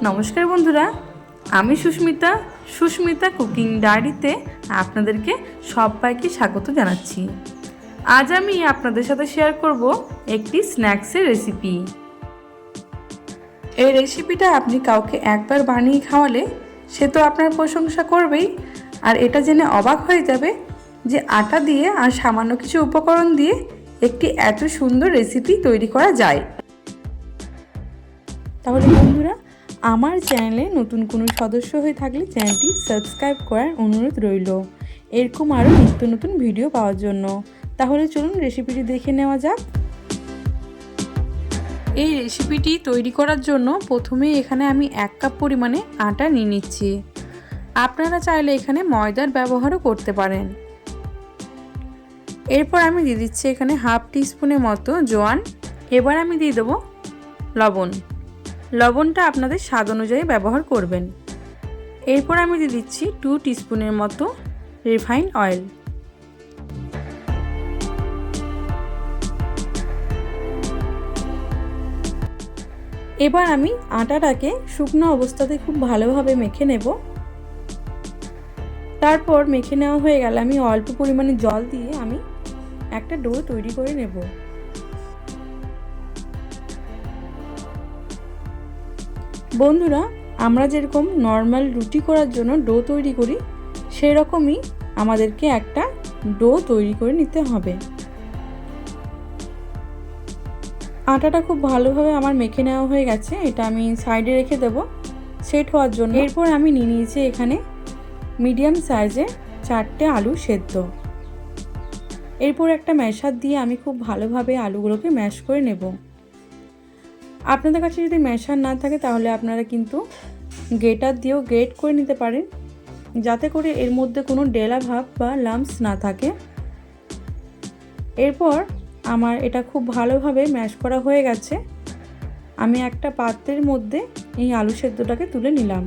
নমস্কার বন্ধুরা, আমি সুস্মিতা কুকিং ডায়েরিতে আপনাদেরকে সবাইকে স্বাগত জানাচ্ছি। আজ আমি আপনাদের সাথে শেয়ার করব একটি স্ন্যাক্সের রেসিপি। এই রেসিপিটা আপনি কাউকে একবার বানিয়ে খাওয়ালে সে তো আপনার প্রশংসা করবেই, আর এটা জেনে অবাক হয়ে যাবে যে আটা দিয়ে আর সামান্য কিছু উপকরণ দিয়ে একটি এত সুন্দর রেসিপি তৈরি করা যায়। তাহলে বন্ধুরা, আমার চ্যানেলে নতুন কোনো সদস্য হয়ে থাকলে চ্যানেলটি সাবস্ক্রাইব করার অনুরোধ রইল, এরকম আরও নিত্য নতুন ভিডিও পাওয়ার জন্য। তাহলে চলুন রেসিপিটি দেখে নেওয়া যাক। এই রেসিপিটি তৈরি করার জন্য প্রথমে এখানে আমি 1 কাপ পরিমাণে আটা নিয়ে নিচ্ছি। আপনারা চাইলে এখানে ময়দার ব্যবহারও করতে পারেন। এরপর আমি দিয়ে দিচ্ছি এখানে হাফ টিস্পুনের মতো জোয়ান। এবার আমি দিয়ে দেবো লবণ। লবণটা আপনাদের স্বাদ অনুযায়ী ব্যবহার করবেন। এরপর আমি দিয়ে দিচ্ছি 2 টিস্পুনের মতো রিফাইন্ড অয়েল। এবার আমি আটাটাকে শুকনো অবস্থাতে খুব ভালোভাবে মেখে নেব। তারপর মেখে নেওয়া হয়ে গেলে আমি অল্প পরিমাণে জল দিয়ে আমি একটা ডো তৈরি করে নেব। বন্ধুরা, আমরা যেরকম নর্মাল রুটি করার জন্য ডো তৈরি করি, সেরকমই আমাদেরকে একটা ডো তৈরি করে নিতে হবে। আটাটা খুব ভালোভাবে আমার মেখে নেওয়া হয়ে গেছে, এটা আমি সাইডে রেখে দেব সেট হওয়ার জন্য। এরপর আমি নিয়ে নিয়েছি এখানে মিডিয়াম সাইজের 4টে আলু সেদ্ধ। এরপর একটা ম্যাশার দিয়ে আমি খুব ভালোভাবে আলুগুলোকে ম্যাশ করে নেব। আপনাদের কাছে যদি ম্যাশার না থাকে তাহলে আপনারা কিন্তু গ্রেটার দিয়েও গ্রেট করে নিতে পারেন, যাতে করে এর মধ্যে কোনো ডেলা ভাব বা লাম্পস না থাকে। এরপর আমার এটা খুব ভালোভাবে ম্যাশ করা হয়ে গেছে। আমি একটা পাত্রের মধ্যে এই আলু সেদ্ধটাকে তুলে নিলাম।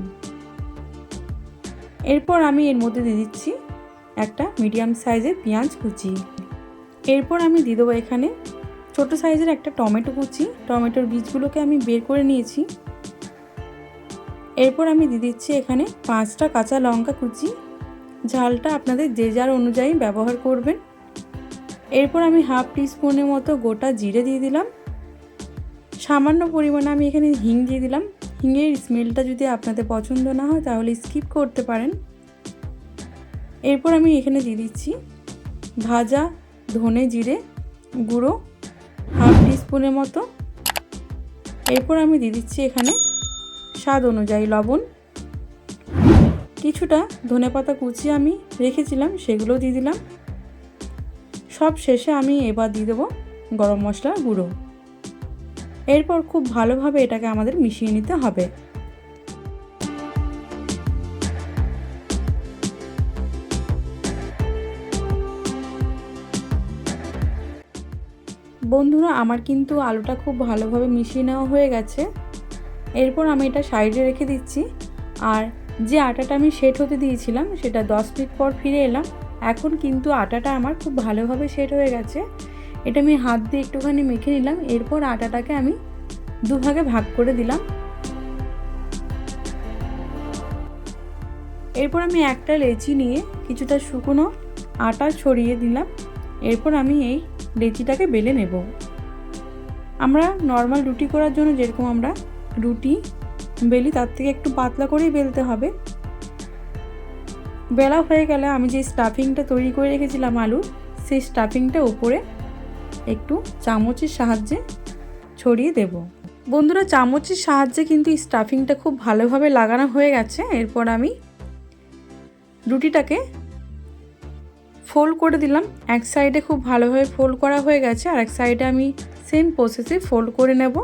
এরপর আমি এর মধ্যে দিয়ে দিচ্ছি একটা মিডিয়াম সাইজের পেঁয়াজ কুচি। এরপর আমি দিয়ে দেবো এখানে ছোট সাইজের একটা টমেটো কুচি। টমেটোর বীজগুলোকে আমি বের করে নিয়েছি। এরপর আমি দিয়ে দিচ্ছি এখানে 5টা কাঁচা লঙ্কা কুচি। ঝালটা আপনাদের যে যার অনুযায়ী ব্যবহার করবেন। এরপর আমি হাফ টিস্পুনের মতো গোটা জিরে দিয়ে দিলাম। সামান্য পরিমাণে আমি এখানে হিং দিয়ে দিলাম। হিঙের স্মেলটা যদি আপনাদের পছন্দ না হয় তাহলে স্কিপ করতে পারেন। এরপর আমি এখানে দিয়ে দিচ্ছি ভাজা ধনে জিরে গুঁড়ো হাফ টিস্পুনের মতো। এরপর আমি দিয়ে দিচ্ছি এখানে স্বাদ অনুযায়ী লবণ। কিছুটা ধনেপাতা কুচি আমি রেখেছিলাম, সেগুলো দিয়ে দিলাম। সব শেষে আমি এবার দিয়ে দেবো গরম মশলার গুঁড়ো। এরপর খুব ভালোভাবে এটাকে আমাদের মিশিয়ে নিতে হবে। বন্ধুরা, আমার কিন্তু আলুটা খুব ভালোভাবে মিশিয়ে নেওয়া হয়ে গেছে। এরপর আমি এটা সাইডে রেখে দিচ্ছি। আর যে আটাটা আমি সেট হতে দিয়েছিলাম সেটা 10 মিনিট পর ফিরে এলাম। এখন কিন্তু আটাটা আমার খুব ভালোভাবে সেট হয়ে গেছে। এটা আমি হাত দিয়ে একটুখানি মেখে নিলাম। এরপর আটাটাকে আমি দুভাগে ভাগ করে দিলাম। এরপর আমি একটা লেচি নিয়ে কিছুটা শুকনো আটা ছড়িয়ে দিলাম। এরপর আমি এই লেচিটাকে বেলে নেব। আমরা নর্মাল রুটি করার জন্য যেরকম আমরা রুটি বেলি তার থেকে একটু পাতলা করেই বেলতে হবে। বেলা হয়ে গেলে আমি যে স্টাফিংটা তৈরি করে রেখেছিলাম আলু, সেই স্টাফিংটা উপরে একটু চামচের সাহায্যে ছড়িয়ে দেব। বন্ধুরা, চামচের সাহায্যে কিন্তু এই স্টাফিংটা খুব ভালোভাবে লাগানো হয়ে গেছে। এরপর আমি রুটিটাকে ফোল্ড করে দিলাম। এক সাইডে খুব ভালোভাবে ফোল্ড করা হয়ে গেছে, আর এক সাইডে আমি সেম প্রসেসে ফোল্ড করে নেব।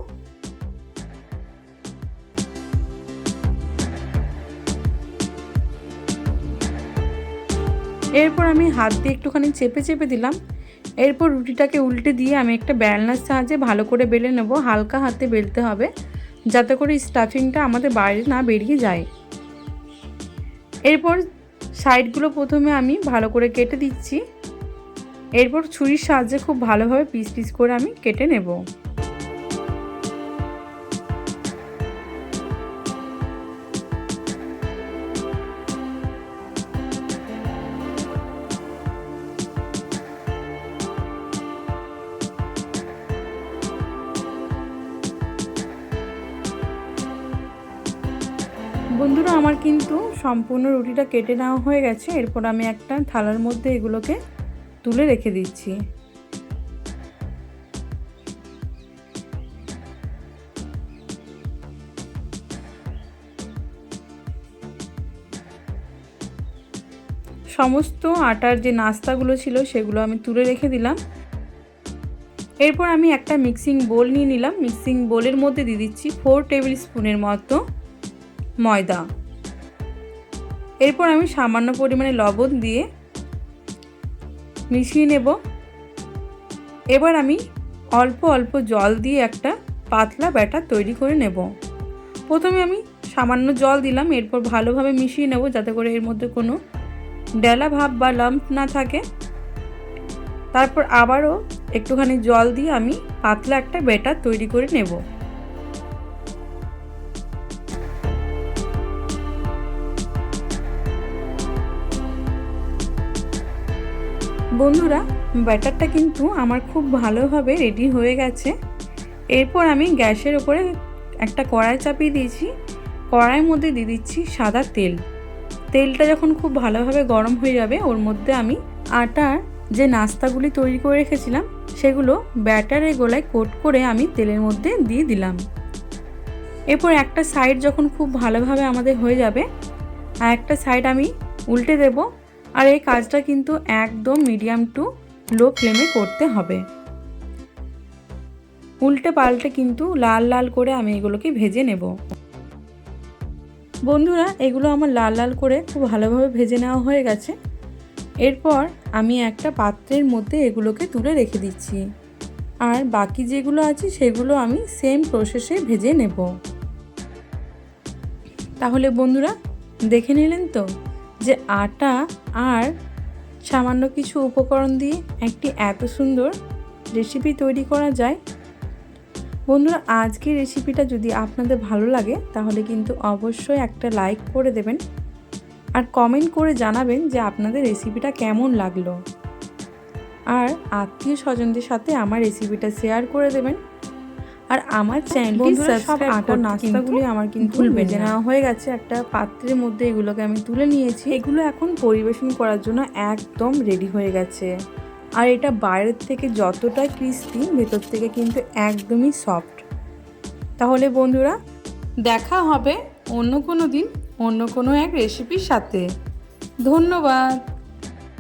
এরপর আমি হাত দিয়ে একটুখানি চেপে চেপে দিলাম। এরপর রুটিটাকে উল্টে দিয়ে আমি একটা বেলনার সাহায্যে ভালো করে বেলে নেব। হালকা হাতে বেলতে হবে, যাতে করে স্টাফিংটা আমাদের বাইরে না বেরিয়ে যায়। এরপর সাইডগুলো প্রথমে আমি ভালো করে কেটে দিচ্ছি। এরপর ছুরির সাহায্যে খুব ভালোভাবে পিস পিস করে আমি কেটে নেব। বন্ধুরা, আমার কিন্তু সম্পূর্ণ রুটিটা কেটে নেওয়া হয়ে গেছে। এরপর আমি একটা থালার মধ্যে এগুলোকে তুলে রেখে দিচ্ছি। সমস্ত আটার যে নাস্তাগুলো ছিল সেগুলো আমি তুলে রেখে দিলাম। এরপর আমি একটা মিক্সিং বোল নিয়ে নিলাম। মিক্সিং বোলের মধ্যে দিয়ে দিচ্ছি 4 টেবিল স্পুনের মতো ময়দা। এরপর আমি সামান্য পরিমাণে লবণ দিয়ে মিশিয়ে নেব। এবার আমি অল্প অল্প জল দিয়ে একটা পাতলা ব্যাটার তৈরি করে নেব। প্রথমে আমি সামান্য জল দিলাম, এরপর ভালোভাবে মিশিয়ে নেব যাতে করে এর মধ্যে কোনো ডেলা ভাব বা লাম্প না থাকে। তারপর আবারও একটুখানি জল দিয়ে আমি পাতলা একটা ব্যাটার তৈরি করে নেব। বন্ধুরা, ব্যাটারটা কিন্তু আমার খুব ভালোভাবে রেডি হয়ে গেছে। এরপর আমি গ্যাসের উপরে একটা কড়াই চাপিয়ে দিয়েছি। কড়াইয়ের মধ্যে দিয়ে দিচ্ছি সাদা তেল। তেলটা যখন খুব ভালোভাবে গরম হয়ে যাবে ওর মধ্যে আমি আটার যে নাস্তাগুলি তৈরি করে রেখেছিলাম সেগুলো ব্যাটারের গোলায় কোট করে আমি তেলের মধ্যে দিয়ে দিলাম। এরপর একটা সাইড যখন খুব ভালোভাবে আমাদের হয়ে যাবে আর একটা সাইড আমি উল্টে দেব। আর এই কাজটা কিন্তু একদম মিডিয়াম টু লো ফ্লেমে করতে হবে। উল্টে পাল্টে কিন্তু লাল লাল করে আমি এগুলোকে ভেজে নেব। বন্ধুরা, এগুলো আমার লাল লাল করে খুব ভালোভাবে ভেজে নেওয়া হয়ে গেছে। এরপর আমি একটা পাত্রের মধ্যে এগুলোকে তুলে রেখে দিচ্ছি। আর বাকি যেগুলো আছে সেগুলো আমি সেম প্রসেসে ভেজে নেব। তাহলে বন্ধুরা, দেখে নিলেন তো যে আটা আর সামান্য কিছু উপকরণ দিয়ে একটি এত সুন্দর রেসিপি তৈরি করা যায়। বন্ধুরা, আজকের রেসিপিটা যদি আপনাদের ভালো লাগে তাহলে কিন্তু অবশ্যই একটা লাইক করে দেবেন আর কমেন্ট করে জানাবেন যে আপনাদের রেসিপিটা কেমন লাগলো। আর আত্মীয় স্বজনদের সাথে আমার রেসিপিটা শেয়ার করে দেবেন। আর আমার চ্যানেলটি সাবস্ক্রাইব আটার নাস্তাগুলি আমার কিন্তু ভেজে নেওয়া হয়ে গেছে। একটা পাত্রের মধ্যে এগুলোকে আমি তুলে নিয়েছি। এগুলো এখন পরিবেশন করার জন্য একদম রেডি হয়ে গেছে। আর এটা বাইরের থেকে যতটা ক্রিস্পি, ভেতর থেকে কিন্তু একদমই সফট। তাহলে বন্ধুরা, দেখা হবে অন্য কোনো দিন অন্য কোনো এক রেসিপির সাথে। ধন্যবাদ।